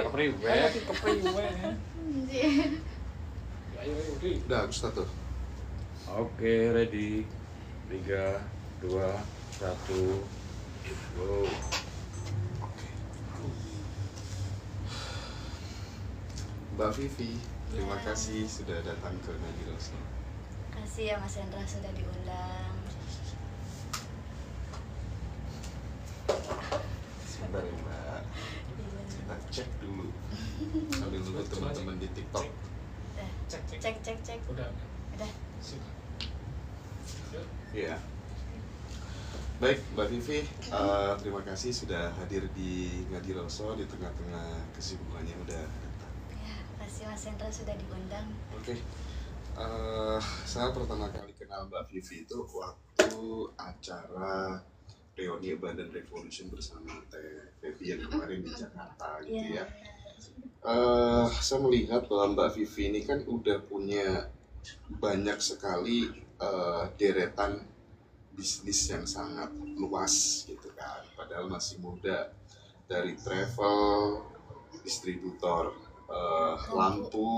kepriwe. Udah, aku start tuh. Oke, ready. 3, 2, 1. Go. Oke. Mbak Vivi, terima kasih sudah datang ke Nadiroso. Kasih ya Mas Hendra sudah diundang. Sebentar ya Mbak, kita cek dulu sambil nunggu teman-teman di TikTok. Cek. Udah. Iya. Baik, Mbak Vivi, terima kasih sudah hadir di Ngadiroso di tengah-tengah kesibukannya udah datang. Ya, kasih Mas Hendra sudah diundang. Oke, saya pertama kali kenal Mbak Vivi itu waktu acara reuni Abandon Revolution bersama Teh Febi yang kemarin di Jakarta gitu ya. Saya melihat bahwa Mbak Vivi ini kan udah punya banyak sekali deretan bisnis yang sangat luas gitu kan, padahal masih muda, dari travel, distributor lampu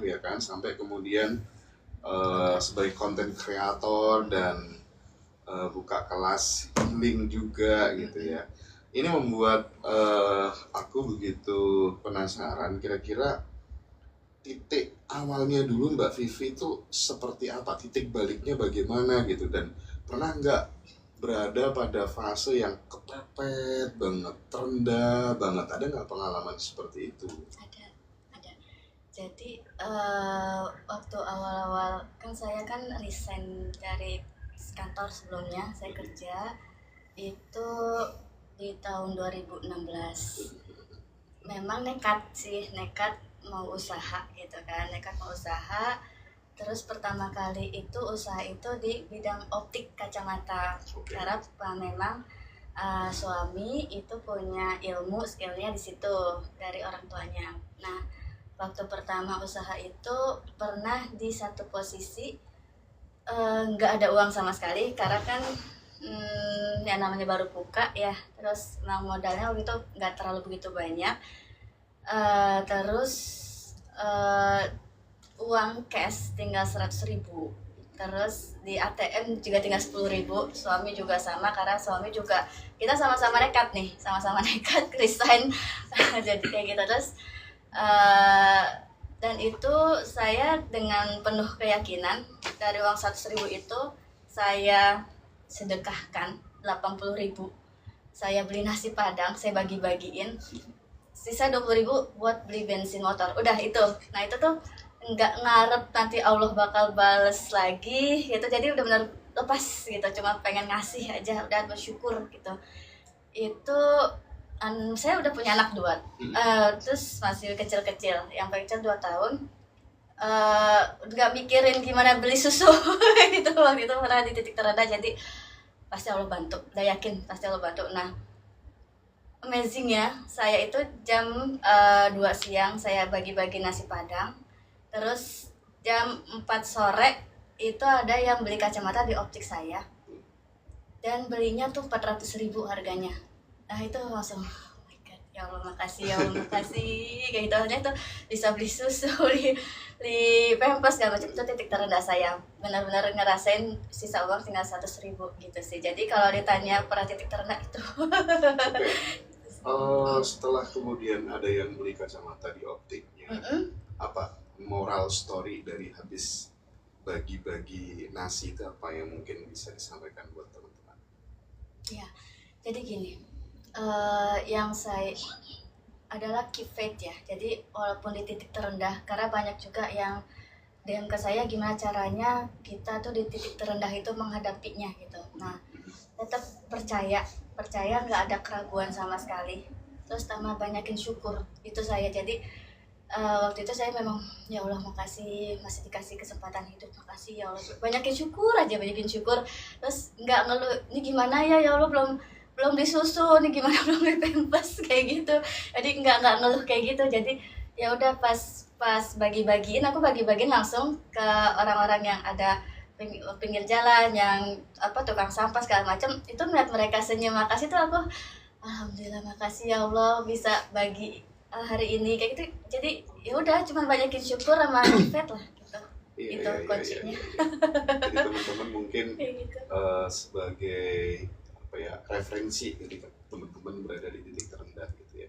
ya kan, sampai kemudian sebagai content creator dan buka kelas healing juga gitu ya. Ini membuat aku begitu penasaran, kira-kira titik awalnya dulu Mbak Vivi itu seperti apa, titik baliknya bagaimana gitu, dan pernah nggak berada pada fase yang kepepet banget, terendah banget, ada nggak pengalaman seperti itu? Ada. Jadi waktu awal-awal kan saya kan resign dari kantor sebelumnya, saya kerja itu di tahun 2016. Memang nekat mau usaha gitu kan, terus pertama kali itu usaha itu di bidang optik kacamata. Karena memang suami itu punya ilmu, skillnya di situ dari orang tuanya. Nah, waktu pertama usaha itu pernah di satu posisi nggak ada uang sama sekali, karena kan yang namanya baru buka ya, terus modalnya waktu itu nggak terlalu begitu banyak. Terus uang cash tinggal 100.000, terus di ATM juga tinggal 10.000. Suami juga sama, karena suami juga kita sama-sama nekat resign jadi kayak gitu. Terus dan itu saya dengan penuh keyakinan, dari uang 100.000 itu saya sedekahkan 80.000. Saya beli nasi padang, saya bagi-bagiin, sisa 20.000 buat beli bensin motor. Udah itu. Nah itu tuh nggak ngarep nanti Allah bakal bales lagi gitu, jadi udah benar lepas gitu, cuma pengen ngasih aja, udah bersyukur gitu. Itu saya udah punya anak 2, terus masih kecil-kecil, yang paling kecil 2 tahun. Nggak mikirin gimana beli susu gitu. Waktu itu pernah di titik terendah, jadi pasti Allah bantu, udah yakin pasti Allah bantu. Nah, amazingnya saya itu jam 2 siang saya bagi-bagi nasi padang, terus jam 4 sore itu ada yang beli kacamata di optik saya, dan belinya tuh 400.000 harganya. Nah itu langsung, oh my god, ya Allah makasih kayak gitu aja tuh, bisa beli susu, beli pampers segala macam. Itu titik terendah saya, benar-benar ngerasain sisa uang tinggal 100.000 gitu sih. Jadi kalau ditanya pernah titik terendah itu. Setelah kemudian ada yang beli kacamata di optiknya, apa moral story dari habis bagi-bagi nasi itu, apa yang mungkin bisa disampaikan buat teman-teman? Ya, jadi gini, yang saya adalah keep faith ya. Jadi walaupun di titik terendah, karena banyak juga yang DM ke saya, gimana caranya kita tuh di titik terendah itu menghadapinya gitu. Nah, tetap percaya nggak ada keraguan sama sekali. Terus tambah banyakin syukur, itu saya. Jadi waktu itu saya memang, ya Allah makasih masih dikasih kesempatan hidup, makasih ya Allah, banyakin syukur. Terus nggak ngeluh, ini gimana ya Allah belum disusu, ini gimana belum dipempes kayak gitu. Jadi nggak ngeluh kayak gitu. Jadi ya udah, pas bagi-bagiin, aku bagi-bagiin langsung ke orang-orang yang ada pinggir jalan, yang tukang sampah segala macam. Itu melihat mereka senyum makasih tuh, aku alhamdulillah makasih ya Allah bisa bagi hari ini kayak gitu. Jadi ya udah cuma banyakin syukur sama kifet lah gitu. Itu kuncinya. Jadi teman-teman mungkin Kayak gitu. sebagai apa ya, referensi ketika teman-teman berada di titik terendah gitu ya.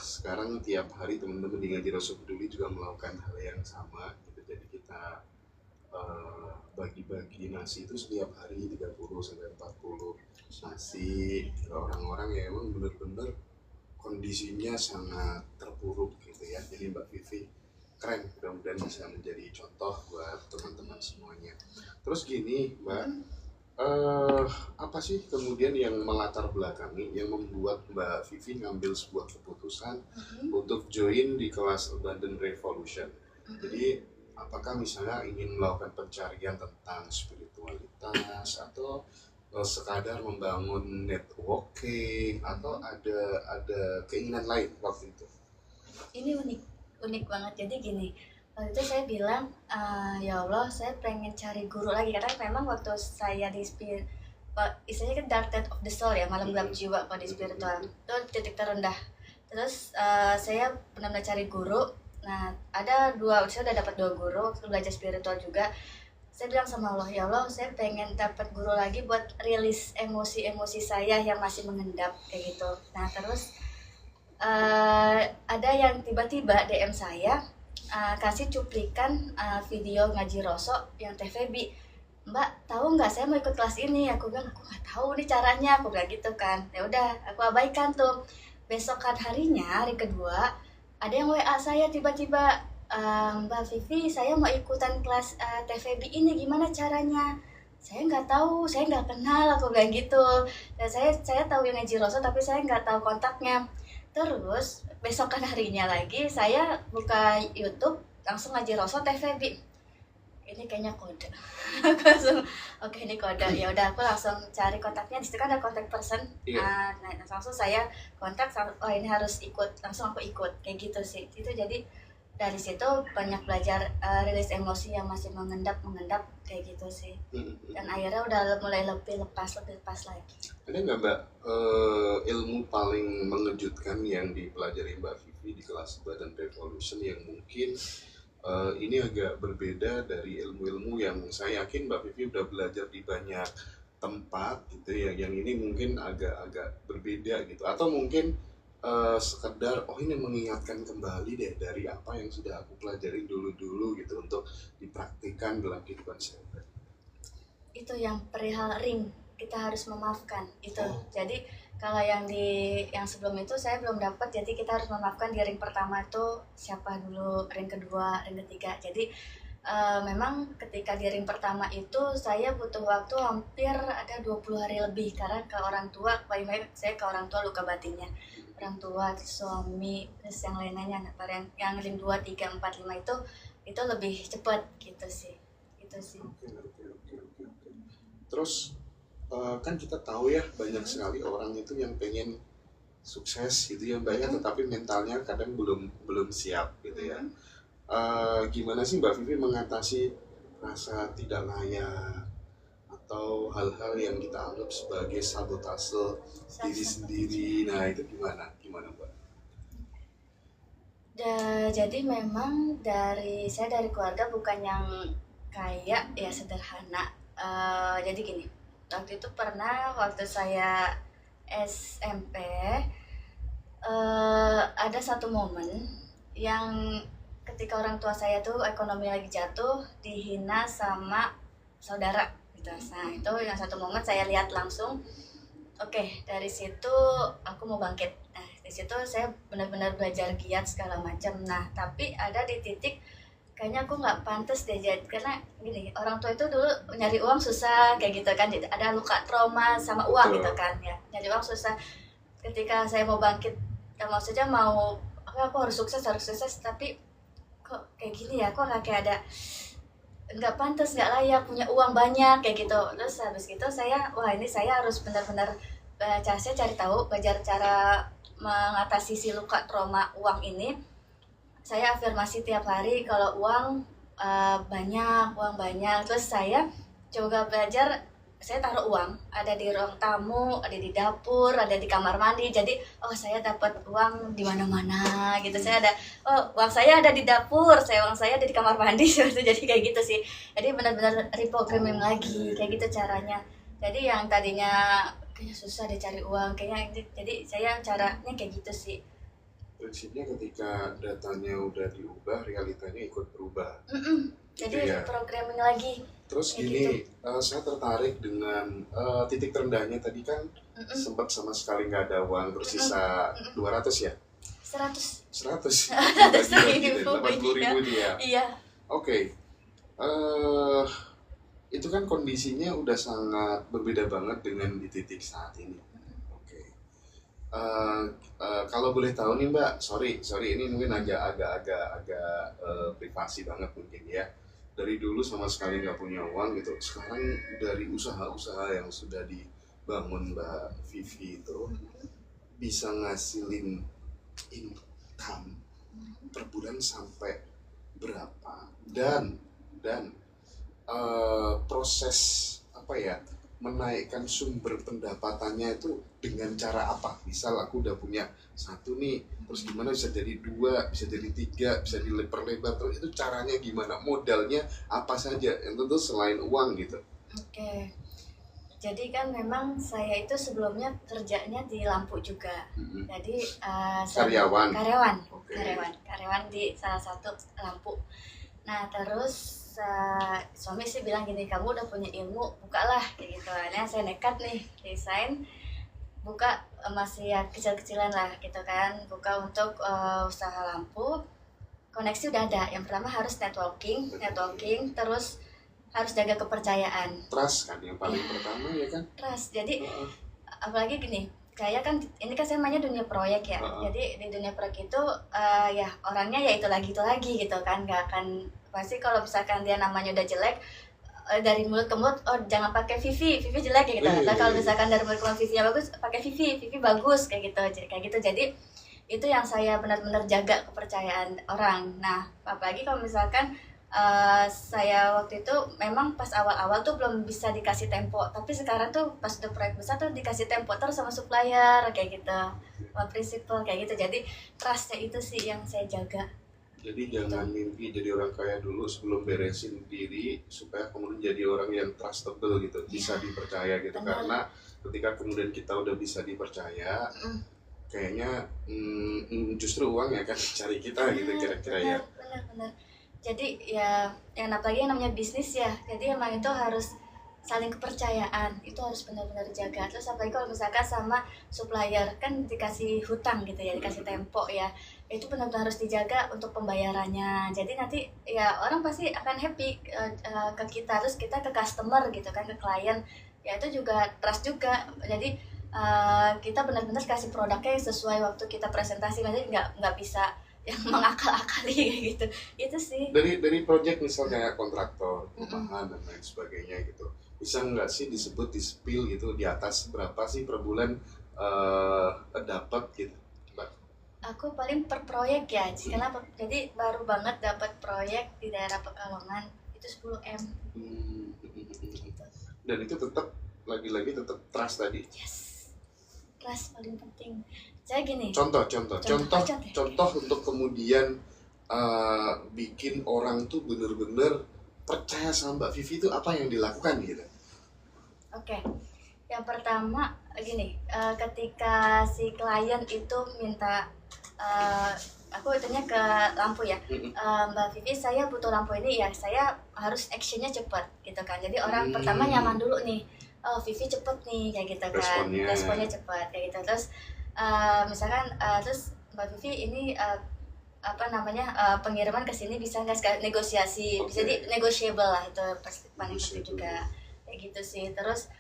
Sekarang tiap hari teman-teman di Ngaji Rasul Peduli juga melakukan hal yang sama gitu. Jadi kita bagi-bagi nasi itu setiap hari 30 sampai 40 nasi ke orang-orang yang emang benar-benar kondisinya sangat terpuruk gitu ya. Jadi Mbak Vivi keren, mudah-mudahan bisa menjadi contoh buat teman-teman semuanya. Terus gini Mbak, apa sih kemudian yang melatar belakangi, yang membuat Mbak Vivi ngambil sebuah keputusan untuk join di kelas Abundant Revolution? Jadi apakah misalnya ingin melakukan pencarian tentang spiritualitas atau sekadar membangun networking atau ada keinginan lain waktu itu? Ini unik banget. Jadi gini, waktu itu saya bilang, ya Allah saya pengen cari guru lagi karena memang waktu saya di istilahnya kan dark night of the soul ya, malam gelap jiwa kalau di spiritual itu titik terendah. Terus saya benar-benar cari guru. Nah saya udah dapat 2 guru waktu belajar spiritual juga. Saya bilang sama Allah, ya Allah saya pengen dapat guru lagi buat rilis emosi-emosi saya yang masih mengendap kayak gitu. Nah terus ada yang tiba-tiba DM saya, kasih cuplikan video ngaji rosok yang TVB. Mbak tahu nggak saya mau ikut kelas ini? Aku bilang aku nggak tahu nih caranya, aku bilang gitu kan. Ya udah aku abaikan tuh. Besokan harinya, hari kedua, ada yang WA saya tiba-tiba, Mbak Vivi saya mau ikutan kelas TVB ini, gimana caranya? Saya nggak tahu, saya nggak kenal, aku bilang gitu. Dan saya tahu yang ngaji rosok tapi saya nggak tahu kontaknya. Terus besokan harinya lagi saya buka YouTube langsung ngaji rosok TVB. Ini kayaknya kode. Aku langsung oke ini kode. Ya udah aku langsung cari kontaknya, di situ kan ada kontak person. Nah langsung saya kontak, oh ini harus ikut, langsung aku ikut kayak gitu sih. Itu jadi dari situ banyak belajar rilis emosi yang masih mengendap kayak gitu sih. Dan akhirnya udah mulai lebih lepas lagi. Ada nggak Mbak ilmu paling mengejutkan yang dipelajari Mbak Vivi di kelas Abundant Revolution yang mungkin ini agak berbeda dari ilmu-ilmu yang saya yakin Mbak Vivi udah belajar di banyak tempat gitu ya, yang ini mungkin agak berbeda gitu, atau mungkin sekedar ini mengingatkan kembali deh dari apa yang sudah aku pelajari dulu gitu untuk dipraktikkan dalam kehidupan saya. Itu yang perihal ring, kita harus memaafkan itu. Jadi kalau yang sebelum itu saya belum dapat, jadi kita harus memaafkan di ring pertama itu siapa dulu, ring kedua, ring ketiga. Jadi memang ketika di ring pertama itu saya butuh waktu hampir ada 20 hari lebih karena ke orang tua, baik-baik saya ke orang tua luka batinnya. Orang tua, suami, terus yang lainnya, yang ring 2, 3, 4, 5 itu lebih cepat gitu sih. Itu sih. Oke. Terus kan kita tahu ya banyak sekali orang itu yang pengen sukses gitu ya Mbak ya, tetapi mentalnya kadang belum siap gitu ya. Gimana sih Mbak Vivi mengatasi rasa tidak layak atau hal-hal yang kita anggap sebagai sabotase diri sendiri? Nah itu gimana Mbak? Jadi memang saya dari keluarga bukan yang kaya ya, sederhana. Jadi gini, waktu itu waktu saya SMP ada satu momen yang ketika orang tua saya tuh ekonomi lagi jatuh, dihina sama saudara gitu. Nah itu yang satu momen saya lihat langsung, oke, dari situ aku mau bangkit. Nah di situ saya benar-benar belajar giat segala macam. Nah tapi ada di titik kayaknya aku nggak pantas deh, karena gini, orang tua itu dulu nyari uang susah kayak gitu kan, ada luka trauma sama uang gitu kan ya, nyari uang susah. Ketika saya mau bangkit, maksudnya aku harus sukses, tapi kok kayak gini ya, kok kayak ada nggak pantas, nggak layak punya uang banyak kayak gitu. Terus habis gitu saya harus benar-benar cari tahu, belajar cara mengatasi si luka trauma uang ini. Saya afirmasi tiap hari kalau uang banyak. Terus saya coba belajar saya taruh uang, ada di ruang tamu, ada di dapur, ada di kamar mandi. Jadi saya dapat uang di mana-mana gitu. Saya ada uang saya ada di dapur, uang saya ada di kamar mandi seperti. Jadi kayak gitu sih. Jadi benar-benar reprogramming lagi kayak gitu caranya. Jadi yang tadinya kayaknya susah dicari uang, kayaknya jadi saya caranya kayak gitu sih. Prinsipnya ketika datanya udah diubah, realitanya ikut berubah. Jadi gitu ya. programming lagi. Terus Kayak gini, saya tertarik dengan titik terendahnya tadi kan sempat sama sekali nggak ada uang, terus sisa 200 ya? 100. 100? 100.000. 80.000 dia? Iya. Oke. Itu kan kondisinya udah sangat berbeda banget dengan di titik saat ini. Oke. Kalau boleh tahu nih Mbak, sorry ini mungkin agak privasi banget mungkin ya. Dari dulu sama sekali nggak punya uang gitu. Sekarang dari usaha-usaha yang sudah dibangun Mbak Vivi itu bisa ngasilin income per bulan sampai berapa? Dan proses apa ya, menaikkan sumber pendapatannya itu dengan cara apa? Misal aku udah punya satu nih, terus gimana bisa jadi 2, bisa jadi 3, bisa dilebar-lebar, terus itu caranya gimana? Modalnya apa saja? Yang tentu selain uang gitu. Oke. Jadi kan memang saya itu sebelumnya kerjanya di lampu juga. Jadi Karyawan. Okay. Karyawan di salah satu lampu. Nah terus suami sih bilang gini, kamu udah punya ilmu, bukalah kayak gitu. Nah saya nekat nih desain, buka masih ya kecil-kecilan lah gitu kan, buka untuk usaha lampu. Koneksi udah ada. Yang pertama harus networking, terus harus jaga kepercayaan. Trust kan yang paling pertama ya kan? Trust. Jadi apalagi gini, saya kan ini kan saya mainnya dunia proyek ya. Jadi di dunia proyek itu ya orangnya ya itu lagi gitu kan, nggak akan pasti kalau misalkan dia namanya udah jelek dari mulut ke mulut, jangan pakai Vivi jelek kayak gitu. Atau kalau misalkan dari mulut ke mulut Vivi bagus, pakai Vivi bagus kayak gitu. Jadi itu yang saya benar-benar jaga kepercayaan orang. Nah apalagi kalau misalkan saya waktu itu memang pas awal-awal tuh belum bisa dikasih tempo, tapi sekarang tuh pas udah proyek besar tuh dikasih tempo terus sama supplier kayak gitu, sama prinsipal kayak gitu. Jadi trustnya itu sih yang saya jaga. Jadi jangan mimpi jadi orang kaya dulu sebelum beresin diri, supaya kemudian jadi orang yang trustable gitu, bisa dipercaya gitu. Benar. Karena ketika kemudian kita udah bisa dipercaya, kayaknya justru uang ya kan cari kita gitu kira-kira ya. Benar. Jadi ya yang apalagi yang namanya bisnis ya, jadi emang itu harus saling kepercayaan, itu harus benar-benar dijaga. Terus apalagi kalau misalkan sama supplier kan dikasih hutang gitu ya, dikasih tempo ya, itu benar-benar harus dijaga untuk pembayarannya. Jadi nanti ya orang pasti akan happy ke kita, terus kita ke customer gitu kan, ke klien ya, itu juga trust juga. Jadi kita benar-benar kasih produknya yang sesuai waktu kita presentasi, maksudnya nggak bisa yang mengakal-akali gitu. Itu sih dari project misalnya kontraktor, perumahan dan lain sebagainya gitu, bisa nggak sih disebut di spill gitu di atas berapa sih per bulan dapat gitu Mbak? Aku paling per proyek ya, kenapa? Jadi baru banget dapat proyek di daerah Pekalongan itu 10M. Dan itu tetap lagi-lagi tetap trust tadi. Yes, trust paling penting. Saya gini. Contoh untuk kemudian bikin orang tuh bener-bener percaya sama Mbak Vivi itu apa yang dilakukan gitu? Oke. Yang pertama gini, ketika si klien itu minta aku itunya ke lampu ya, Mbak Vivi saya butuh lampu ini ya, saya harus actionnya cepat gitu kan. Jadi orang pertama nyaman dulu nih, Vivi cepet nih kayak gitu kan, responnya cepat kayak gitu. Terus misalkan terus Mbak Vivi ini pengiriman ke sini bisa nggak negosiasi, bisa di negotiable lah, itu pasti paling penting juga kayak gitu sih. Terus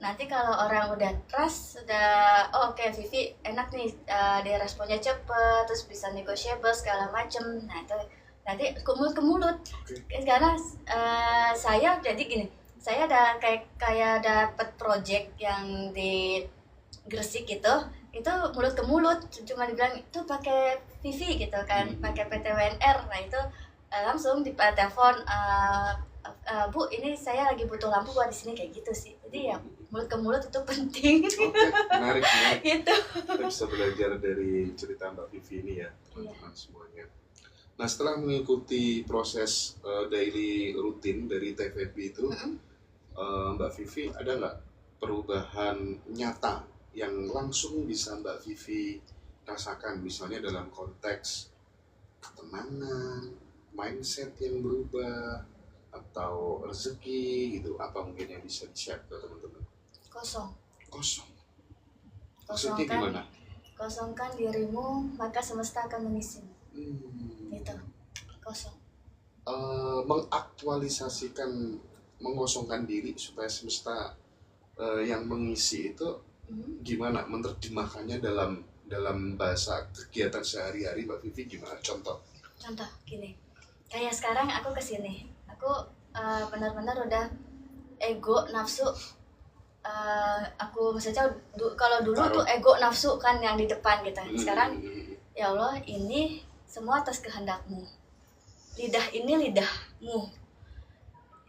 nanti kalau orang udah trust, sudah oke, Vivi enak nih, dia responnya cepet, terus bisa negotiable segala macem. Nah itu nanti mulut ke mulut. Karena saya jadi gini, saya ada kayak dapat project yang di Gresik gitu, itu mulut ke mulut, cuma dibilang itu pakai Vivi gitu kan, pakai PT WNR. Nah itu langsung di telepon, Bu ini saya lagi butuh lampu buat di sini kayak gitu sih. Jadi ya mulut ke mulut itu penting. Oke, menarik. Gitu. Kita bisa belajar dari cerita Mbak Vivi ini ya, teman-teman semuanya. Nah, setelah mengikuti proses daily rutin dari TVP itu, Mbak Vivi ada nggak perubahan nyata yang langsung bisa Mbak Vivi rasakan, misalnya dalam konteks ketenangan, mindset yang berubah, atau rezeki gitu, apa mungkin yang bisa di-share ke teman-teman? Kosong. Maksudnya gimana? Kosongkan dirimu, maka semesta akan mengisimu. Gitu. Kosong. Mengaktualisasikan, mengosongkan diri supaya semesta yang mengisi itu gimana? Menerjemahkannya dalam bahasa kegiatan sehari-hari Mbak Vivi gimana? Contoh Gini, kayak sekarang aku kesini, aku benar-benar udah ego nafsu. Aku maksudnya kalau dulu tuh ego nafsu kan yang di depan gitu. Sekarang ya Allah, ini semua atas kehendakmu. Lidah ini lidahmu.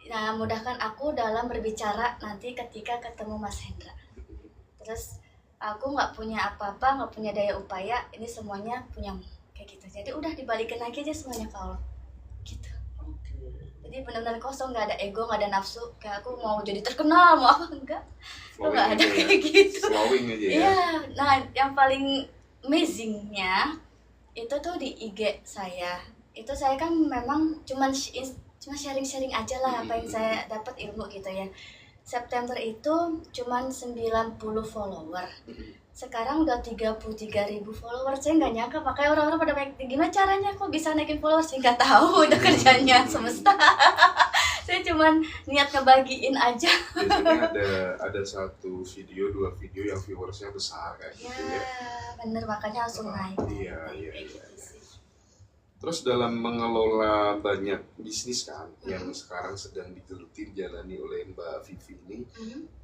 Nah, mudahkan aku dalam berbicara nanti ketika ketemu Mas Hendra. Terus aku nggak punya apa-apa, nggak punya daya upaya, ini semuanya punyamu, kayak gitu. Jadi udah dibalikin lagi aja semuanya ke Allah, gitu. Jadi benar-benar kosong, nggak ada ego, nggak ada nafsu. Kayak aku mau jadi terkenal, mau apa enggak? Nggak ada kayak gitu. Flowing aja ya. Iya, nah yang paling amazingnya itu tuh di IG saya. Itu saya kan memang cuma sharing-sharing aja lah apa yang saya dapat ilmu gitu ya. September itu cuma 90 follower. Sekarang udah 33.000 follower. Saya nggak nyangka, makanya orang-orang pada banyak, gimana caranya kok bisa naikin follower? Saya nggak tahu, udah kerjanya semesta. Saya cuma niat ngebagiin aja. Biasanya ada satu video, 2 video yang viewersnya besar kayak gitu ya. Bener, makanya langsung naik. Iya. Terus dalam mengelola banyak bisnis kan, yang sekarang sedang digeluti jalani oleh Mbak Vivi ini,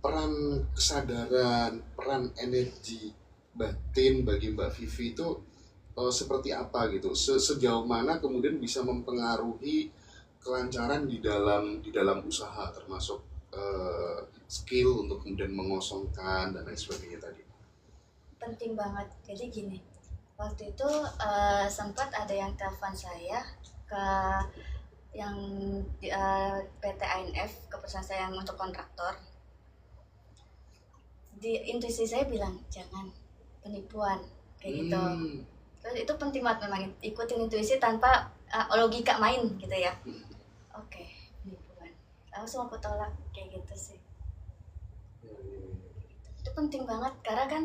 peran kesadaran, peran energi batin bagi Mbak Vivi itu seperti apa gitu? Sejauh mana kemudian bisa mempengaruhi kelancaran di dalam usaha, termasuk skill untuk kemudian mengosongkan dan lain sebagainya tadi? Penting banget. Jadi gini, waktu itu sempat ada yang telepon saya ke yang PT ANF, ke perusahaan saya yang untuk kontraktor. Di intuisi saya bilang jangan, penipuan kayak gitu. Terus itu penting banget memang, ikutin intuisi tanpa logika main gitu ya. Oke, penipuan. Langsung aku tolak kayak gitu sih. Itu penting banget karena kan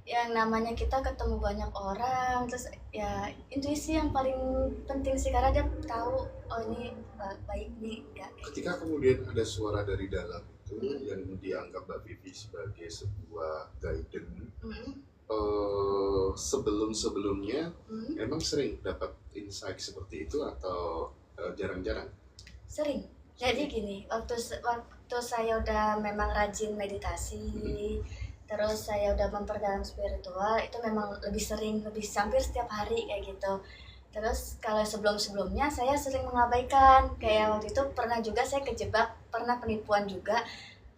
yang namanya kita ketemu banyak orang, terus ya intuisi yang paling penting sih, karena dia tahu oh ini baik nih enggak. Ketika kemudian ada suara dari dalam itu yang dianggap Mbak Vivi sebagai sebuah guidance, sebelumnya emang sering dapat insight seperti itu atau jarang-jarang? Sering. Jadi gini, waktu saya udah memang rajin meditasi, terus saya udah memperdalam spiritual, itu memang lebih sering, lebih hampir setiap hari kayak gitu. Terus kalau sebelum-sebelumnya saya sering mengabaikan, kayak waktu itu pernah juga saya kejebak, pernah penipuan juga.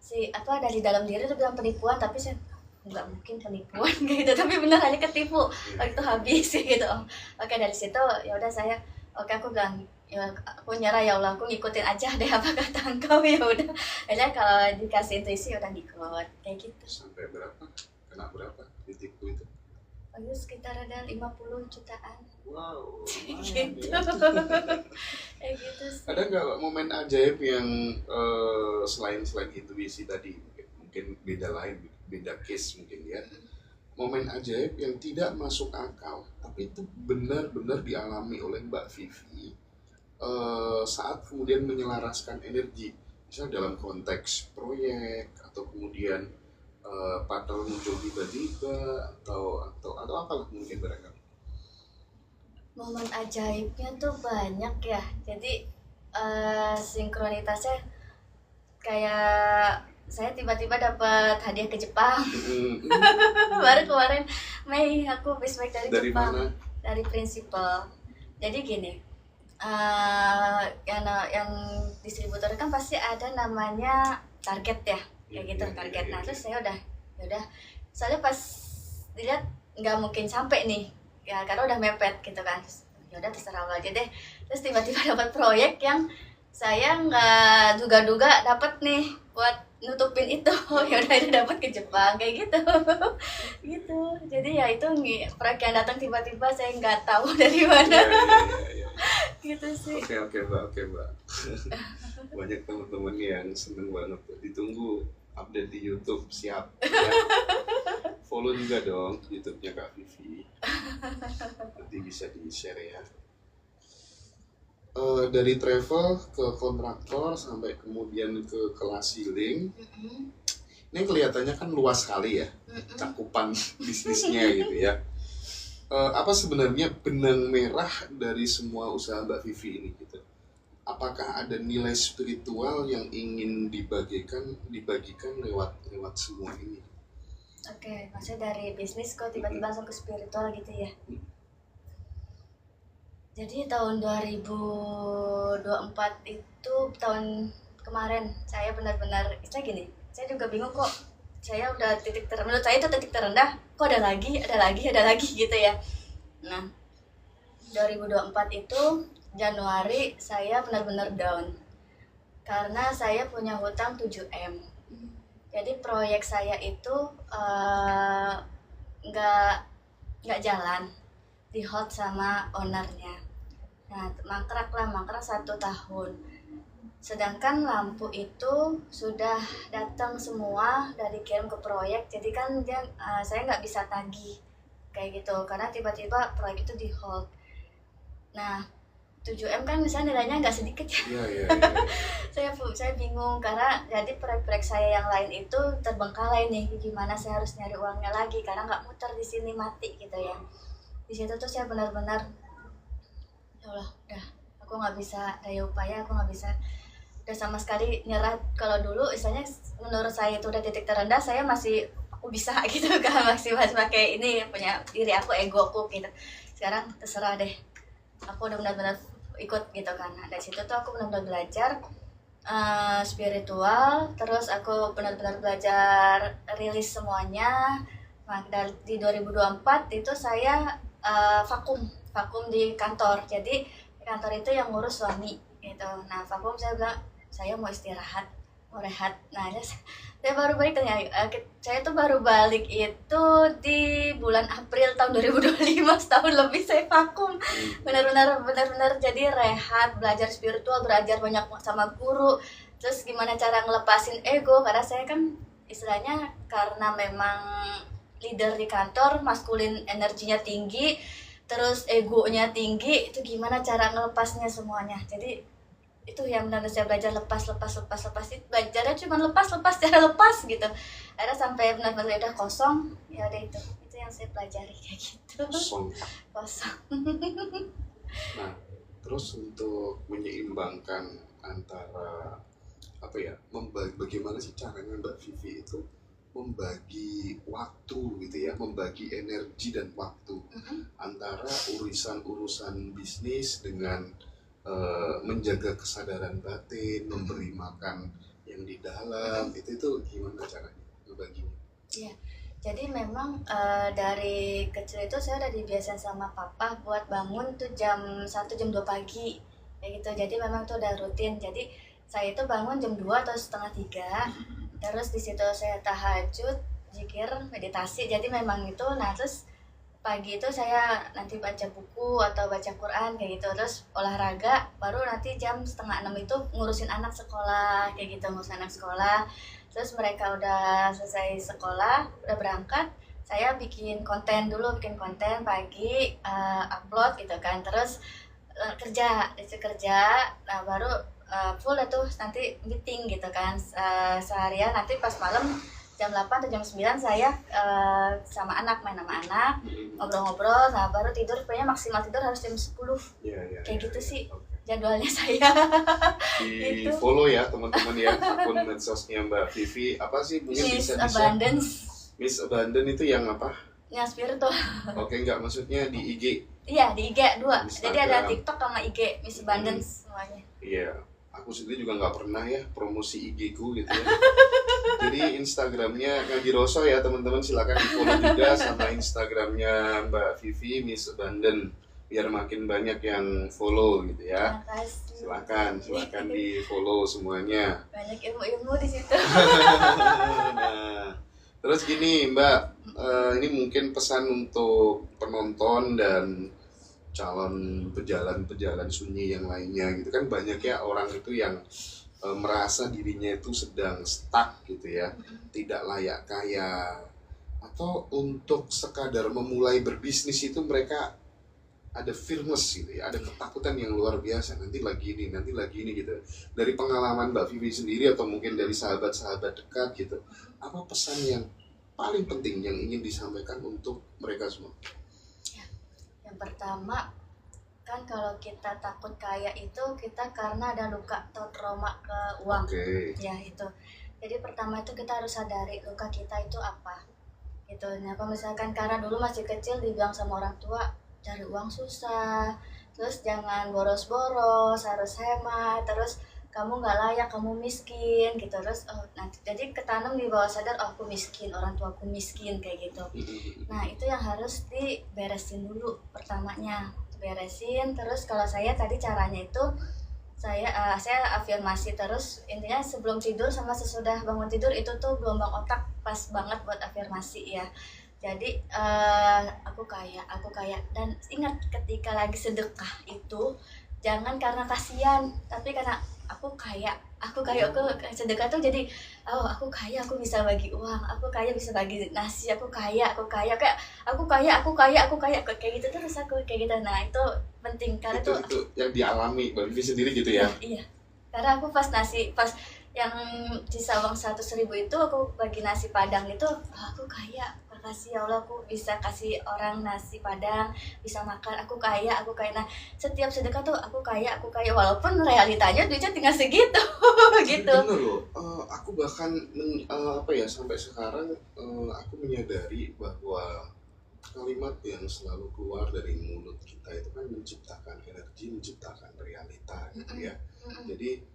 Dari dalam diri itu bilang penipuan, tapi saya nggak mungkin penipuan gitu, tapi bener aja ketipu. Waktu itu habis gitu. Oke, dari situ ya udah saya aku bilang ya aku nyerah, ya Allah, aku ngikutin aja deh apa kata engkau, ya udah. Akhirnya kalau dikasih intuisi udah ngikut kayak gitu. Sampai berapa? Kena berapa ditipu itu? Itu sekitar ada 50 jutaan. Wow. Gitu. Kayak gitu sih. Ada nggak momen ajaib yang selain intuisi tadi, mungkin beda lain, beda case mungkin ya, momen ajaib yang tidak masuk akal tapi itu benar-benar dialami oleh Mbak Vivi saat kemudian menyelaraskan energi, misalnya dalam konteks proyek atau kemudian partner muncul tiba-tiba atau apalah mungkin barangkali. Momen ajaibnya tuh banyak ya. Jadi sinkronitasnya kayak saya tiba-tiba dapat hadiah ke Jepang. Baru kemarin Mei aku habis baik dari Jepang. Mana? Dari prinsipal. Jadi gini, yang distributor kan pasti ada namanya target ya. kayak gitu Iya, target. iya, Nah iya. terus saya udah ya udah, soalnya pas dilihat nggak mungkin sampai nih ya karena udah mepet gitu kan. Terus, ya udah terserah Allah aja deh. Terus tiba-tiba dapat proyek yang saya nggak duga-duga dapat nih buat nutupin itu. Ya udah itu dapat ke Jepang kayak gitu. Gitu. Jadi ya itu proyek yang datang tiba-tiba saya nggak tahu dari mana. Iya. Gitu sih. Oke mbak. Banyak teman-teman yang seneng banget tuh. Ditunggu update di YouTube, siap ya. Follow juga dong YouTube-nya Kak Vivi, nanti bisa di share ya. Dari travel ke kontraktor sampai kemudian ke kelas healing, ini kelihatannya kan luas sekali ya cakupan bisnisnya gitu ya. Apa sebenarnya benang merah dari semua usaha Mbak Vivi ini gitu? Apakah ada nilai spiritual yang ingin dibagikan lewat semua ini? Oke, maksudnya dari bisnis kok tiba-tiba langsung ke spiritual gitu ya. Jadi tahun 2024 itu tahun kemarin saya benar-benar, saya gini, saya juga bingung kok. Saya udah titik terendah, menurut saya itu titik terendah, kok ada lagi gitu ya. Nah, 2024 itu Januari saya benar-benar down. Karena saya punya hutang 7M. Jadi proyek saya itu nggak jalan, di hold sama ownernya. Nah mangkrak 1 tahun. Sedangkan lampu itu sudah datang semua dari kirim ke proyek. Jadi kan dia saya nggak bisa tagih kayak gitu karena tiba-tiba proyek itu di hold. Nah 7M kan misalnya nilainya nggak sedikit ya. Iya. Saya bingung karena jadi proyek-proyek saya yang lain itu terbengkalai nih, gimana saya harus nyari uangnya lagi karena nggak muter di sini, mati gitu ya. Di situ tuh saya benar-benar ya Allah, udah aku nggak bisa, daya upaya aku nggak bisa, udah sama sekali nyerah. Kalau dulu misalnya menurut saya itu udah titik terendah, saya masih aku bisa gitu kan, masih pakai ini punya diri aku, ego aku gitu. Sekarang terserah deh, aku udah benar-benar ikut gitu kan. Nah, dari situ tuh aku benar-benar belajar spiritual, terus aku benar-benar belajar rilis semuanya. Nah, di 2024 itu saya vakum di kantor. Jadi kantor itu yang ngurus suami gitu. Nah vakum, saya bilang saya mau istirahat, mau rehat. Nah saya baru balik saya tuh baru balik itu di bulan April tahun 2025, setahun lebih saya vakum. Benar-benar jadi rehat, belajar spiritual, belajar banyak sama guru. Terus gimana cara ngelepasin ego, karena saya kan istilahnya karena memang leader di kantor, maskulin energinya tinggi, terus egonya tinggi, itu gimana cara ngelepasnya semuanya. Jadi itu yang benar-benar saya belajar, lepas. Belajarnya cuma lepas cara lepas gitu. Akhirnya sampai benar-benar udah kosong, ya udah itu yang saya pelajari kayak gitu. Kosong. Nah, terus untuk menyeimbangkan antara bagaimana sih caranya Mbak Vivi itu membagi waktu gitu ya, membagi energi dan waktu antara urusan bisnis dengan menjaga kesadaran batin, memberi makan yang di dalam, itu gimana caranya ngebaginya? Iya, jadi memang dari kecil itu saya udah dibiasain sama papa buat bangun tuh jam 1, jam 2 pagi kayak gitu. Jadi memang itu udah rutin. Jadi saya itu bangun jam 2 atau setengah 3, terus di situ saya tahajud, zikir, meditasi. Jadi memang itu. Nah terus pagi itu saya nanti baca buku atau baca Quran kayak gitu, terus olahraga, baru nanti jam 5:30 itu ngurusin anak sekolah kayak gitu, ngurusin anak sekolah. Terus mereka udah selesai sekolah, udah berangkat, saya bikin konten pagi, upload gitu kan. Terus kerja, nah baru full itu nanti meeting gitu kan, seharian. Nanti pas malam jam 8 atau jam 9 saya sama anak, main sama anak, ngobrol-ngobrol. Nah baru tidur, pokoknya maksimal tidur harus jam 10 kayak gitu sih jadwalnya saya. Di follow ya teman-teman ya akun medsosnya Mbak Vivi, apa sih mungkin Miss bisa Abundance. Miss Abundance itu yang apa? Yang spiritual. Oke, enggak, maksudnya di IG. Iya, di IG 2. Instagram. Jadi ada TikTok sama IG Miss Abundance semuanya. Iya. aku sendiri juga nggak pernah ya promosi IG ku gitu ya. Jadi Instagramnya Ngaji Roso ya teman-teman, silakan di follow juga, sama Instagramnya Mbak Vivi Miss Abundant, biar makin banyak yang follow gitu ya. Makasih. Silakan di follow semuanya. Banyak ilmu-ilmu di situ. Nah, terus gini Mbak, ini mungkin pesan untuk penonton dan calon pejalan sunyi yang lainnya gitu kan. Banyak ya orang itu yang merasa dirinya itu sedang stuck gitu ya, tidak layak kaya, atau untuk sekadar memulai berbisnis itu mereka ada fearless gitu ya, ada ketakutan yang luar biasa, nanti lagi ini gitu. Dari pengalaman Mbak Vivi sendiri atau mungkin dari sahabat-sahabat dekat gitu, apa pesan yang paling penting yang ingin disampaikan untuk mereka semua? Yang pertama, kan kalau kita takut kaya itu kita karena ada luka atau trauma ke uang. Ya itu. Jadi pertama itu kita harus sadari luka kita itu apa. Gitu. Nah, kalau misalkan karena dulu masih kecil dibilang sama orang tua cari uang susah, terus jangan boros-boros, harus hemat, terus kamu nggak layak, kamu miskin gitu. Terus nanti jadi ketanam di bawah sadar, oh aku miskin, orang tua aku miskin kayak gitu. Nah itu yang harus diberesin dulu pertamanya, beresin. Terus kalau saya tadi caranya itu saya afirmasi terus, intinya sebelum tidur sama sesudah bangun tidur itu tuh gelombang otak pas banget buat afirmasi ya. Jadi aku kaya, dan ingat ketika lagi sedekah itu jangan karena kasihan, tapi karena aku kaya, aku sedekah tuh jadi aku kaya, aku bisa bagi uang, aku kaya bisa bagi nasi, aku kaya kayak aku kaya kayak gitu terus aku kayak gitu. Nah itu penting karena itu yang dialami Mbak Vivi sendiri gitu ya. Iya, karena aku pas yang sisa uang 100.000 itu aku bagi nasi padang itu aku kaya, makasih ya Allah aku bisa kasih orang nasi padang, bisa makan, aku kaya. Nah setiap sedekah tuh aku kaya walaupun realitanya duitnya tinggal segitu gitu. Bener loh, aku bahkan sampai sekarang aku menyadari bahwa kalimat yang selalu keluar dari mulut kita itu kan menciptakan energi, menciptakan realita gitu ya. Jadi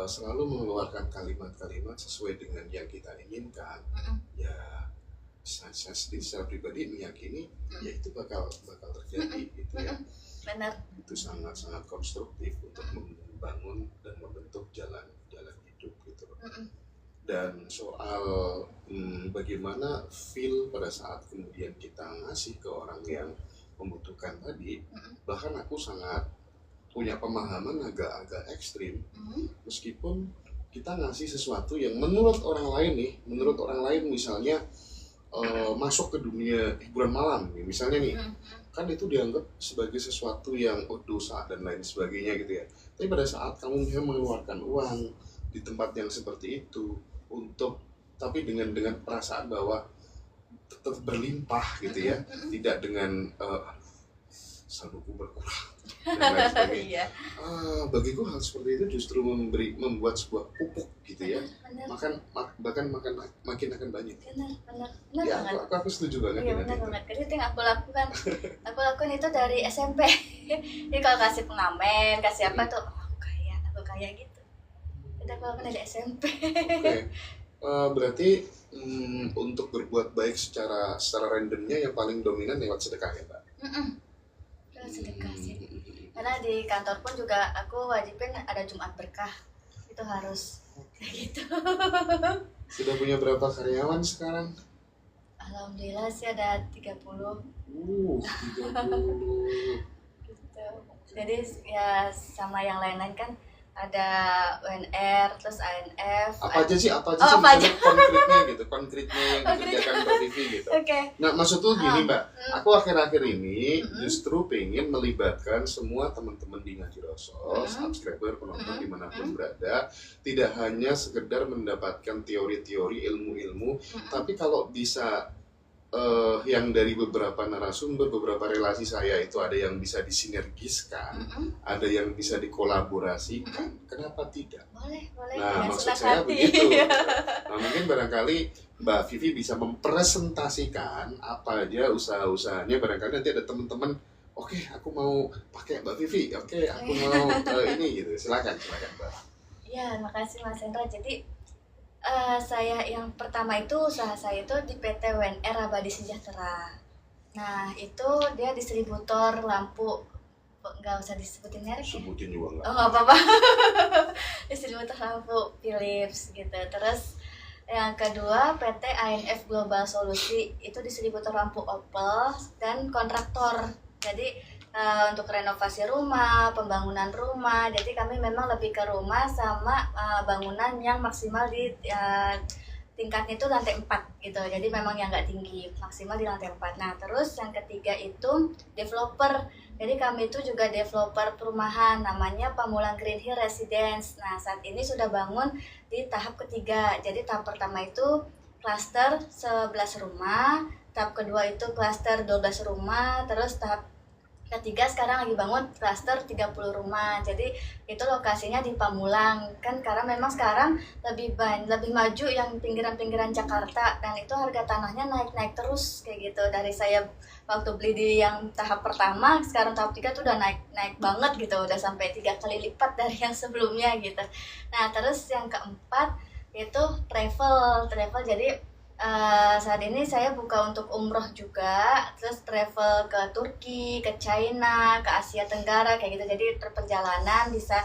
selalu mengeluarkan kalimat-kalimat sesuai dengan yang kita inginkan. Ya saya sendiri secara pribadi meyakini ya itu bakal terjadi gitu ya. Benar. Itu sangat konstruktif untuk membangun dan membentuk jalan hidup gitu. Dan soal bagaimana feel pada saat kemudian kita ngasih ke orang yang membutuhkan tadi, bahkan aku sangat punya pemahaman agak ekstrim. Meskipun kita ngasih sesuatu yang menurut orang lain misalnya masuk ke dunia hiburan malam misalnya nih, kan itu dianggap sebagai sesuatu yang dosa dan lain sebagainya gitu ya. Tapi pada saat kamu mengeluarkan uang di tempat yang seperti itu tapi dengan perasaan bahwa tetap berlimpah gitu ya, tidak dengan saldoku berkurang dan lain sebagainya. Bagiku hal seperti itu justru membuat sebuah pupuk gitu ya. Bahkan makin akan banyak. Benar Ya, banget. aku setuju banget. Iya benar banget. Jadi itu yang aku lakukan itu dari SMP. Jadi kalau kasih pengamen, kasih apa tuh, aku kaya gitu. Itu aku lakukan dari SMP. Oke. Berarti untuk berbuat baik secara randomnya yang paling dominan lewat sedekah ya Mbak? Lewat sedekah sih. Karena di kantor pun juga aku wajibin ada Jumat berkah, itu harus kayak gitu. Sudah punya berapa karyawan sekarang? Alhamdulillah sih ada 30. 30. Gitu. Jadi ya sama yang lain-lain kan ada UNR, terus ANF. Apa aja sih konkretnya yang dikerjakan Mbak Vivi gitu. Nah maksud tuh gini Mbak, aku akhir-akhir ini justru pengen melibatkan semua teman-teman di Ngaji Roso, subscriber, penonton dimanapun berada, tidak hanya sekedar mendapatkan teori-teori, ilmu-ilmu, tapi kalau bisa yang dari beberapa narasumber, beberapa relasi saya itu ada yang bisa disinergiskan, ada yang bisa dikolaborasikan, kenapa tidak? Boleh. Nah, maksud saya begitu. Nah, mungkin barangkali Mbak Vivi bisa mempresentasikan apa aja usaha-usahanya, barangkali nanti ada teman-teman, oke, aku mau pakai Mbak Vivi, oke, aku mau ini gitu. Silakan Mbak. Ya, makasih Mas Hendra. Jadi saya yang pertama itu usaha saya itu di PT WNR Abadi Sejahtera. Nah, itu dia distributor lampu, nggak usah disebutin merek ya. Sebutin juga nggak. Oh, nggak apa-apa. Distributor lampu Philips gitu. Terus yang kedua PT ANF Global Solusi, itu distributor lampu Opel dan kontraktor. Jadi untuk renovasi rumah, pembangunan rumah. Jadi kami memang lebih ke rumah sama bangunan yang maksimal di tingkatnya itu lantai 4 gitu. Jadi memang yang nggak tinggi, maksimal di lantai 4. Nah, terus yang ketiga itu developer. Jadi kami itu juga developer perumahan, namanya Pamulang Green Hill Residence. Nah, saat ini sudah bangun di tahap ketiga. Jadi tahap pertama itu klaster 11 rumah, tahap kedua itu klaster 12 rumah, terus tahap ketiga sekarang lagi bangun klaster 30 rumah. Jadi itu lokasinya di Pamulang kan, karena memang sekarang lebih maju yang pinggiran-pinggiran Jakarta, dan itu harga tanahnya naik terus kayak gitu. Dari saya waktu beli di yang tahap pertama, sekarang tahap 3 tuh udah naik banget gitu, udah sampai 3 kali lipat dari yang sebelumnya gitu. Nah, terus yang keempat itu travel. Jadi saat ini saya buka untuk umroh juga, terus travel ke Turki, ke China, ke Asia Tenggara kayak gitu. Jadi perjalanan bisa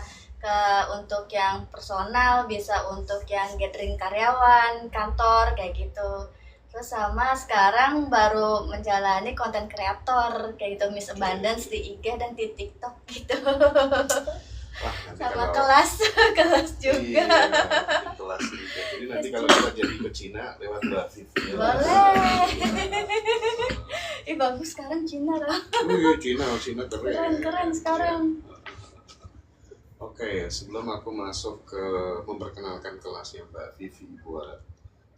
untuk yang personal, bisa untuk yang gathering karyawan, kantor kayak gitu. Terus sama sekarang baru menjalani konten kreator kayak gitu, Miss Abundance di IG dan di TikTok gitu. Wah, Sama kelas juga. Iya, di kelas juga. Jadi nanti kalau kita jadi ke Cina lewat Mbak Vivi. Boleh. Ih, bagus sekarang Cina loh. Cina keren. Keren sekarang. Oke, sebelum aku masuk ke memperkenalkan kelasnya Mbak Vivi buat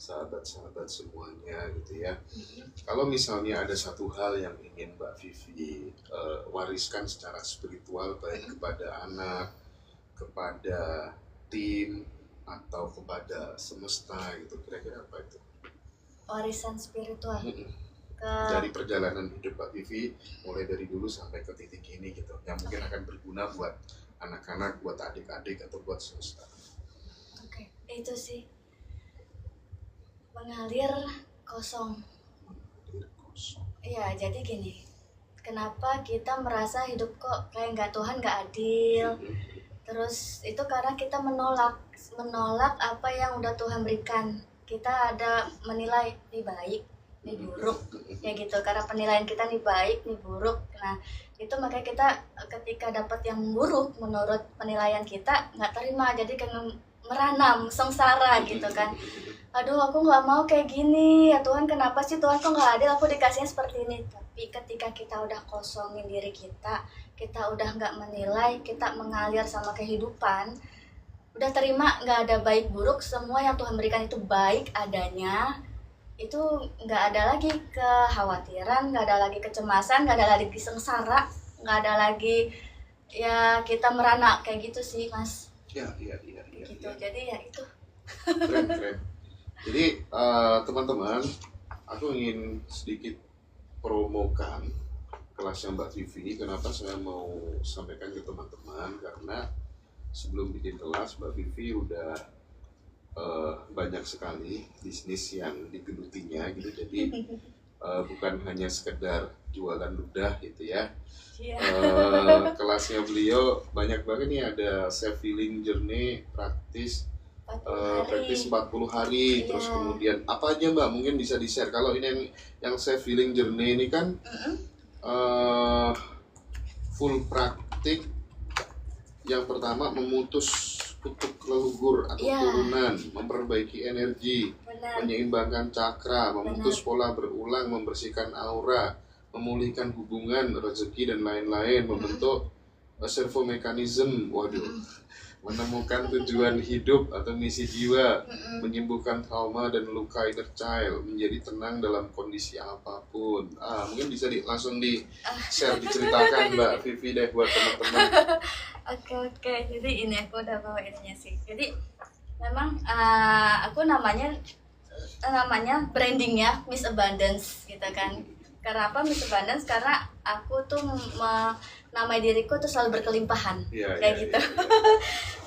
sahabat-sahabat semuanya gitu ya. Kalau misalnya ada satu hal yang ingin Mbak Vivi wariskan secara spiritual, baik kepada anak, kepada tim, atau kepada semesta gitu, kira-kira apa itu? Warisan spiritual ke Dari perjalanan hidup Mbak Vivi, mulai dari dulu sampai ke titik ini gitu, yang mungkin akan berguna buat anak-anak, buat adik-adik, atau buat semesta. Oke, itu sih mengalir kosong. Iya, jadi gini, kenapa kita merasa hidup kok kayak Tuhan nggak adil? Terus itu karena kita menolak apa yang udah Tuhan berikan. Kita ada menilai ini baik, ini buruk, ya gitu. Karena penilaian kita nih baik, nih buruk. Nah, itu makanya kita ketika dapat yang buruk menurut penilaian kita nggak terima, jadi kayak meranam sengsara gitu kan. Aduh, aku nggak mau kayak gini ya Tuhan, kenapa sih Tuhan kok nggak adil, aku dikasihnya seperti ini. Tapi ketika kita udah kosongin diri kita udah nggak menilai, kita mengalir sama kehidupan, udah terima nggak ada baik buruk, semua yang Tuhan berikan itu baik adanya, itu nggak ada lagi kekhawatiran, nggak ada lagi kecemasan, nggak ada lagi sengsara, nggak ada lagi ya kita merana kayak gitu sih Mas. Iya. Gitu. Jadi ya itu. Keren. Jadi teman-teman, aku ingin sedikit promokan kelasnya Mbak Vivi. Kenapa saya mau sampaikan ke teman-teman? Karena sebelum bikin kelas, Mbak Vivi udah banyak sekali bisnis yang digelutinya gitu. Jadi bukan hanya sekedar jualan ludah gitu ya. Kelasnya beliau banyak banget nih, ada self healing journey praktis 40 hari. Terus kemudian apa aja Mbak, mungkin bisa di-share. Kalau ini yang self healing journey ini kan full praktik. Yang pertama memutus kutub leluhur atau turunan, memperbaiki energi, menyeimbangkan cakra, memutus pola berulang, membersihkan aura, memulihkan hubungan, rezeki dan lain-lain, membentuk servo mekanisme, menemukan tujuan hidup atau misi jiwa, menyembuhkan trauma dan luka inner child, menjadi tenang dalam kondisi apapun. Mungkin bisa langsung di-share, diceritakan Mbak Vivi deh buat teman-teman. Oke. Jadi ini aku udah bawa ininya sih. Jadi memang aku namanya brandingnya Miss Abundance gitu kan. Karena apa Miss Abundance? Karena aku tuh menamai diriku tuh selalu berkelimpahan. Iya, Kayak iya, gitu. iya, iya.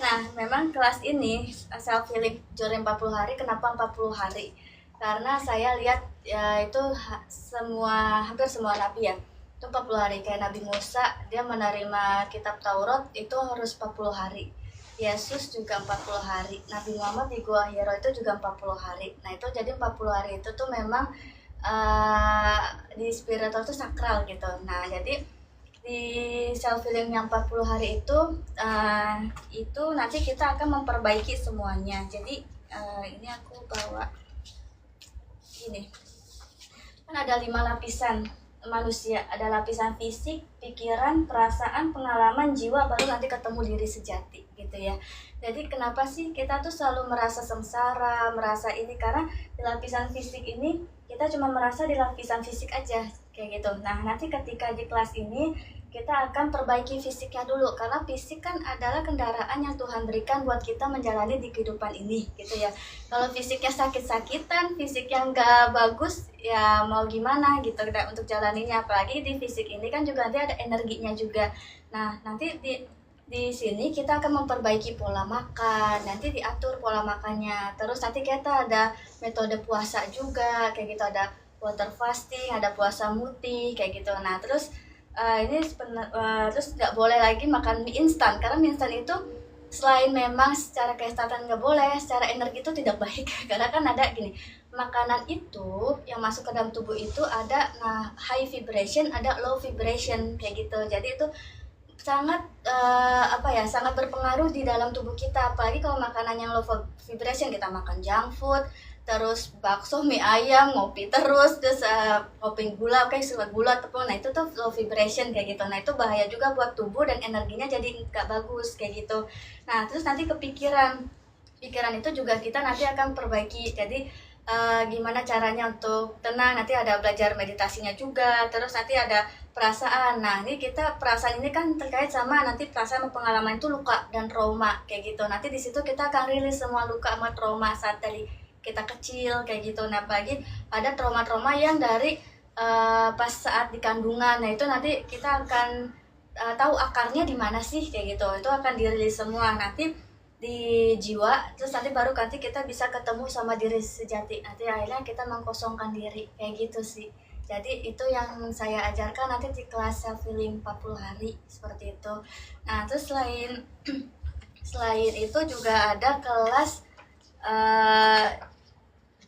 Nah, memang kelas ini self healing journey 40 hari. Kenapa 40 hari? Karena saya lihat ya itu hampir semua nabi ya. Itu 40 hari, kayak Nabi Musa dia menerima kitab Taurat itu harus 40 hari. Yesus juga 40 hari. Nabi Muhammad di Gua Hiro itu juga 40 hari. Nah, itu jadi 40 hari itu tuh memang di spiritual itu sakral gitu. Nah, jadi di self healing yang 40 hari itu nanti kita akan memperbaiki semuanya. Jadi ini aku bawa gini. Kan ada 5 lapisan manusia, ada lapisan fisik, pikiran, perasaan, pengalaman, jiwa, baru nanti ketemu diri sejati gitu ya. Jadi kenapa sih kita tuh selalu merasa sengsara, merasa ini, karena di lapisan fisik ini kita cuma merasa di lapisan fisik aja kayak gitu. Nah, nanti ketika di kelas ini kita akan perbaiki fisiknya dulu, karena fisik kan adalah kendaraan yang Tuhan berikan buat kita menjalani di kehidupan ini gitu ya. Kalau fisiknya sakit-sakitan, fisik yang gak bagus, ya mau gimana gitu untuk jalaninya. Apalagi di fisik ini kan juga nanti ada energinya juga. Nah, nanti di sini kita akan memperbaiki pola makan, nanti diatur pola makannya. Terus nanti kita ada metode puasa juga kayak gitu, ada water fasting, ada puasa mutih kayak gitu. Nah, terus terus nggak boleh lagi makan mie instan, karena mie instan itu selain memang secara kesehatan nggak boleh, secara energi itu tidak baik. Karena kan ada gini, makanan itu yang masuk ke dalam tubuh itu ada high vibration, ada low vibration kayak gitu. Jadi itu sangat sangat berpengaruh di dalam tubuh kita. Apalagi kalau makanan yang low vibration, kita makan junk food, terus bakso, mie ayam, ngopi terus kopi gula, gula tepung. Nah, itu tuh low vibration kayak gitu. Nah, itu bahaya juga buat tubuh dan energinya jadi nggak bagus kayak gitu. Nah, terus nanti pikiran itu juga kita nanti akan perbaiki. Jadi gimana caranya untuk tenang, nanti ada belajar meditasinya juga. Terus nanti ada perasaan. Nah, ini perasaan ini kan terkait sama nanti perasaan pengalaman itu luka dan trauma kayak gitu. Nanti di situ kita akan rilis semua luka sama trauma saat dari kita kecil kayak gitu. Nah, apalagi ada trauma-trauma yang dari pas saat di kandungan. Nah, itu nanti kita akan tahu akarnya di mana sih kayak gitu. Itu akan dirilis semua nanti di jiwa. Terus nanti baru kita bisa ketemu sama diri sejati. Nanti akhirnya kita mengkosongkan diri kayak gitu sih. Jadi itu yang saya ajarkan nanti di kelas self healing 40 hari seperti itu. Nah, terus selain itu juga ada kelas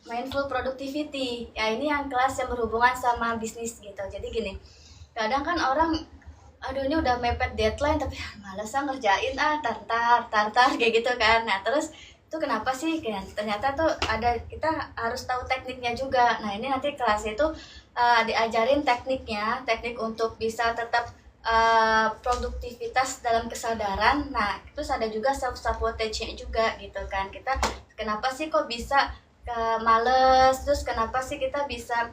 mindful productivity. Ya, ini yang kelas yang berhubungan sama bisnis gitu. Jadi gini, kadang kan orang aduh ini udah mepet deadline tapi malas ngerjain tar kayak gitu kan. Nah, terus itu kenapa sih? Ternyata tuh kita harus tahu tekniknya juga. Nah, ini nanti kelas itu diajarin teknik untuk bisa tetap produktivitas dalam kesadaran. Nah, terus ada juga self sabotage-nya juga gitu kan. Kita kenapa sih kok bisa males, terus kenapa sih kita bisa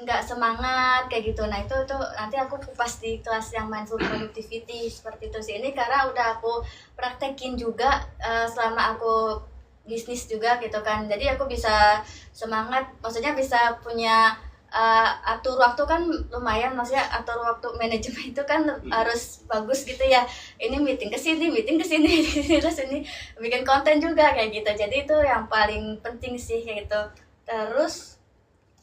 nggak semangat kayak gitu. Nah, itu nanti aku kupas di kelas yang mindful productivity seperti itu sih. Ini karena udah aku praktekin juga selama aku bisnis juga gitu kan. Jadi aku bisa semangat, maksudnya bisa punya atur waktu kan lumayan, maksudnya atur waktu manajemen itu kan harus bagus gitu ya. Ini meeting kesini terus ini bikin konten juga kayak gitu. Jadi itu yang paling penting sih kayak gitu. Terus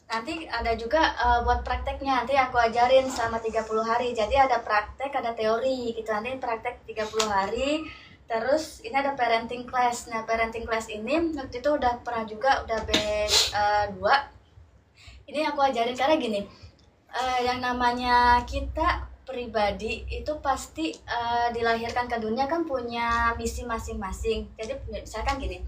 nanti ada juga buat prakteknya, nanti aku ajarin selama 30 hari. Jadi ada praktek, ada teori gitu. Nanti praktek 30 hari. Terus ini ada parenting class. Nah, parenting class ini waktu itu udah pernah juga, udah batch 2. Ini aku ajarin karena gini, yang namanya kita pribadi itu pasti dilahirkan ke dunia kan punya misi masing-masing. Jadi misalkan gini,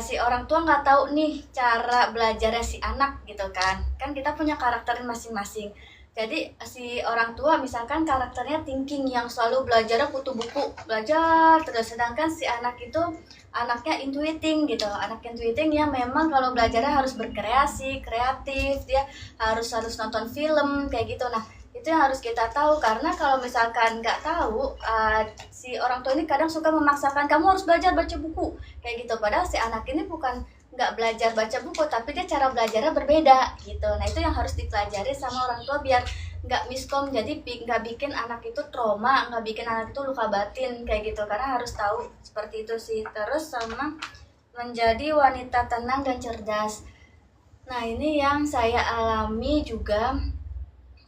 si orang tua nggak tahu nih cara belajarnya si anak gitu kan kita punya karakter masing-masing. Jadi si orang tua misalkan karakternya thinking, yang selalu belajarnya kutu buku, belajar terus, sedangkan si anak itu anaknya intuiting gitu, anak intuiting yang memang kalau belajarnya harus berkreasi, kreatif, dia harus nonton film kayak gitu. Nah, itu yang harus kita tahu, karena kalau misalkan nggak tahu, si orang tua ini kadang suka memaksakan kamu harus belajar baca buku kayak gitu, padahal si anak ini bukan nggak belajar baca buku, tapi dia cara belajarnya berbeda gitu. Nah, itu yang harus dipelajari sama orang tua biar nggak miskom, jadi nggak bikin anak itu trauma, nggak bikin anak itu luka batin kayak gitu, karena harus tahu seperti itu sih. Terus sama menjadi wanita tenang dan cerdas. Nah, ini yang saya alami juga,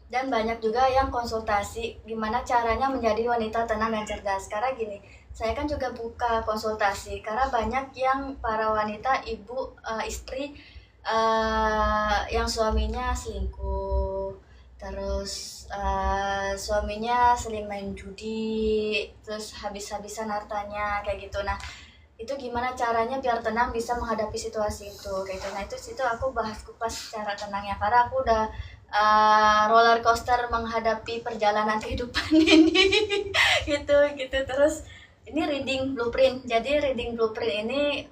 dan banyak juga yang konsultasi gimana caranya menjadi wanita tenang dan cerdas. Karena gini, saya kan juga buka konsultasi karena banyak yang para wanita, ibu, istri, yang suaminya selingkuh, terus suaminya sering main judi, terus habis-habisan hartanya kayak gitu. Nah, itu gimana caranya biar tenang bisa menghadapi situasi itu kayak gitu. Nah, itu situ aku bahas kupas cara tenangnya, karena aku udah roller coaster menghadapi perjalanan kehidupan ini gitu. Terus ini reading blueprint, jadi reading blueprint ini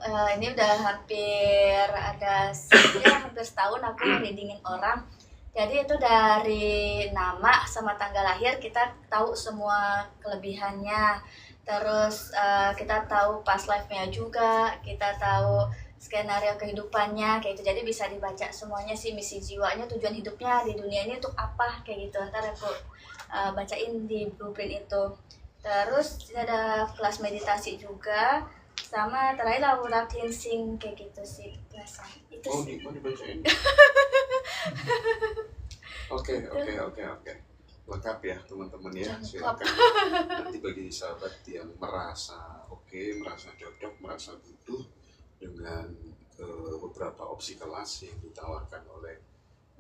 udah hampir ada hampir setahun aku readingin orang. Jadi itu dari nama sama tanggal lahir kita tahu semua kelebihannya. Terus kita tahu past life-nya juga, kita tahu skenario kehidupannya kayak gitu. Jadi bisa dibaca semuanya sih, misi jiwanya, tujuan hidupnya di dunia ini untuk apa kayak gitu. Ntar aku bacain di blueprint itu. Terus ada kelas meditasi juga, sama terakhir aura cleansing kayak gitu sih kelasnya. Itu sih. Dibacain. Oke. Lengkap ya teman-teman ya, silakan. Nanti bagi sahabat yang merasa merasa cocok, merasa butuh dengan beberapa opsi kelas yang ditawarkan oleh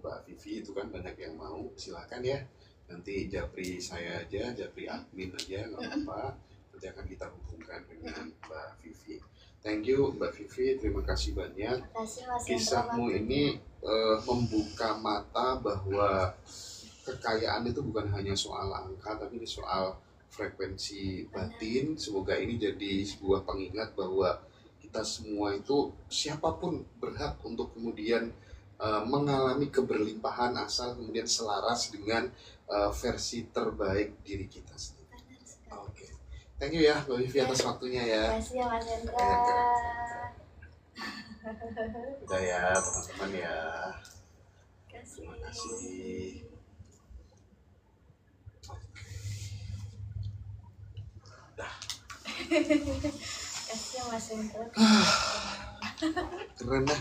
Mbak Vivi, itu kan banyak yang mau, silakan ya. Nanti japri saya aja, japri admin aja, nggak apa-apa. Nanti akan kita hubungkan dengan Mbak Vivi. Thank you Mbak Vivi, terima kasih banyak. Kisahmu ini membuka mata bahwa kekayaan itu bukan hanya soal angka, tapi ini soal frekuensi batin. Semoga ini jadi sebuah pengingat bahwa kita semua itu, siapapun berhak untuk kemudian mengalami keberlimpahan asal kemudian selaras dengan versi terbaik diri kita sendiri. Oke. Thank you ya Mbak Vivi atas waktunya ya. Terima kasih ya Mas Hendra. Udah ya teman-teman ya. Terima Terima kasih. kasih ya Mas Hendra. Keren dah.